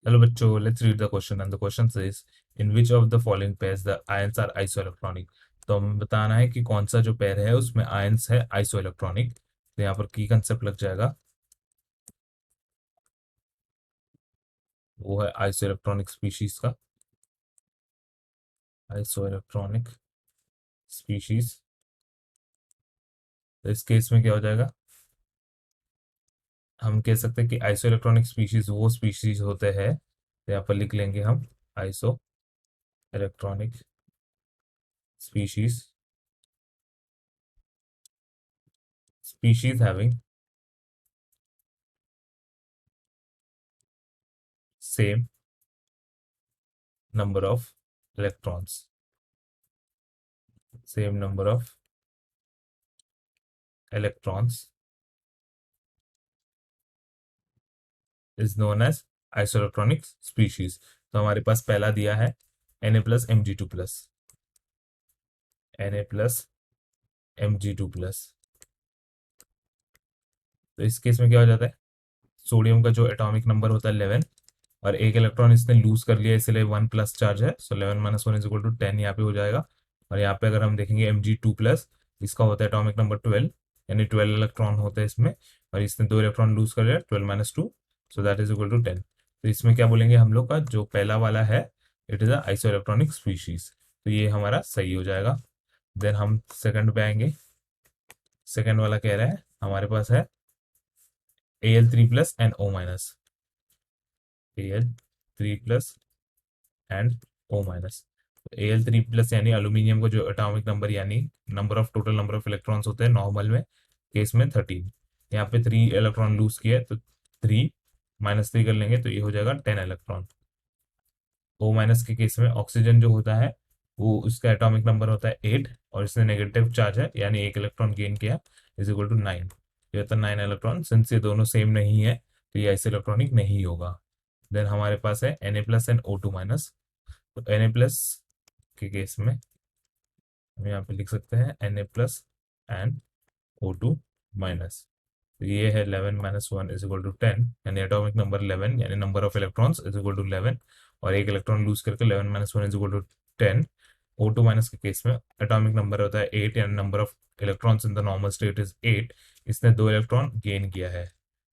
Hello बच्चों, let's read the question and the question says in which of the following pairs the ions are isoelectronic। तो हमें बताना है कि कौन सा जो पेयर है उसमें आयंस है आइसोइलेक्ट्रॉनिक। तो यहाँ पर की कंसेप्ट लग जाएगा, वो है आइसोइलेक्ट्रॉनिक स्पीशीज का। आइसोइलेक्ट्रॉनिक स्पीशीज, तो इस केस में क्या हो जाएगा, हम कह सकते हैं कि आइसोइलेक्ट्रॉनिक स्पीशीज वो स्पीशीज होते हैं, तो यहाँ पर लिख लेंगे हम iso electronic species, species having same number of electrons, same number of electrons is known as isoelectronic species। तो हमारे पास पहला दिया है Na plus Mg2 plus, Na plus Mg2 plus. तो इस केस में क्या हो जाता है, सोडियम का जो एटॉमिक नंबर होता है 11 और एक इलेक्ट्रॉन इसने लूज कर लिया, इसलिए 1 प्लस चार्ज है, सो 11 माइनस 1 इज इक्वल टू 10 यहाँ पे हो जाएगा। और यहाँ पे अगर हम देखेंगे Mg2 प्लस, इसका होता है एटॉमिक नंबर 12, यानी 12 इलेक्ट्रॉन होते हैं इसमें, और इसने 2 इलेक्ट्रॉन लूज कर लिया, 12 minus 2, so that is equal to 10। तो इसमें क्या बोलेंगे हम लोग का जो पहला वाला है, it is a iso electronic species, तो ये हमारा सही हो जाएगा। देन हम सेकंड पे आएंगे। सेकंड वाला कह रहा है हमारे पास है Al3 plus and O minus, Al3 plus and O minus. Al3 plus यानी अल्यूमिनियम का जो एटॉमिक नंबर यानी number of total number of electrons होते हैं नॉर्मल में केस में 13, यहाँ पे 3 इलेक्ट्रॉन लूज किया है, तो 3 माइनस 3 कर लेंगे तो ये हो जाएगा 10 इलेक्ट्रॉन। O माइनस के केस में ऑक्सीजन जो होता है वो उसका एटॉमिक नंबर होता है 8 और इसने नेगेटिव चार्ज है यानी एक इलेक्ट्रॉन गेन किया, इज इक्वल टू 9। ये होता है 9 इलेक्ट्रॉन। सिंस ये दोनों सेम नहीं है तो ये ऐसे इलेक्ट्रॉनिक नहीं होगा। देन हमारे पास है Na plus and O2 minus. तो Na प्लस के केस में हम यहाँ पे लिख सकते हैं Na plus and O2 minus. तो ये है 11 माइनस 1 इज इक्वल टू 10, यानी एटॉमिक नंबर 11 यानी number of electrons is equal to 11, और एक इलेक्ट्रॉन लूज करके 11 minus 1 is equal to 10। O2 minus के केस में एटॉमिक नंबर होता है 8 यानी number of electrons in the normal state is 8, इसने 2 इलेक्ट्रॉन गेन किया है,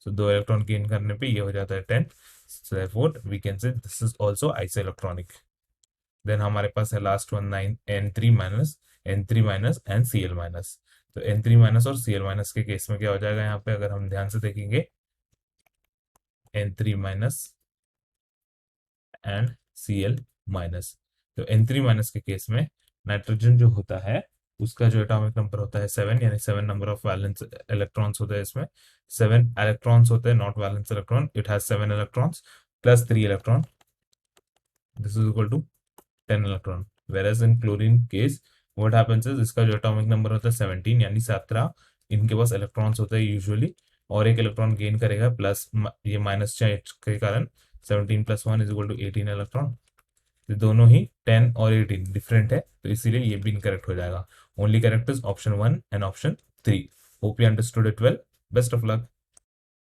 सो 2 इलेक्ट्रॉन गेन करने पे ये हो जाता है 10। So therefore we can say this is also isoelectronic. Then हमारे पास है last one 9 N3 minus and Cl minus. तो N3 माइनस और Cl माइनस के केस में क्या हो जाएगा, यहाँ पे अगर हम ध्यान से देखेंगे N3 minus and Cl minus. तो N3 माइनस के केस में नाइट्रोजन जो होता है उसका जो एटॉमिक नंबर होता है 7, यानी 7 नंबर ऑफ वैलेंस इलेक्ट्रॉन्स होते हैं इसमें, 7 इलेक्ट्रॉन्स होते हैं, not valence electron, it has 7 electrons plus 3 electron, this is equal to 10 electron. Whereas in chlorine case what happens is इसका जो एटॉमिक नंबर होता है 17, यानी 17 इनके पास इलेक्ट्रॉन्स होते हैं यूजुअली, और एक इलेक्ट्रॉन गेन करेगा प्लस ये माइनस चार्ज के कारण 17 plus 1 is equal to 18 electron. तो दोनों ही 10 और 18 डिफरेंट है, तो इसीलिए ये भी इनकरेक्ट हो जाएगा। Only correct is option 1 and option 3। Hope you understood it well. Best of luck.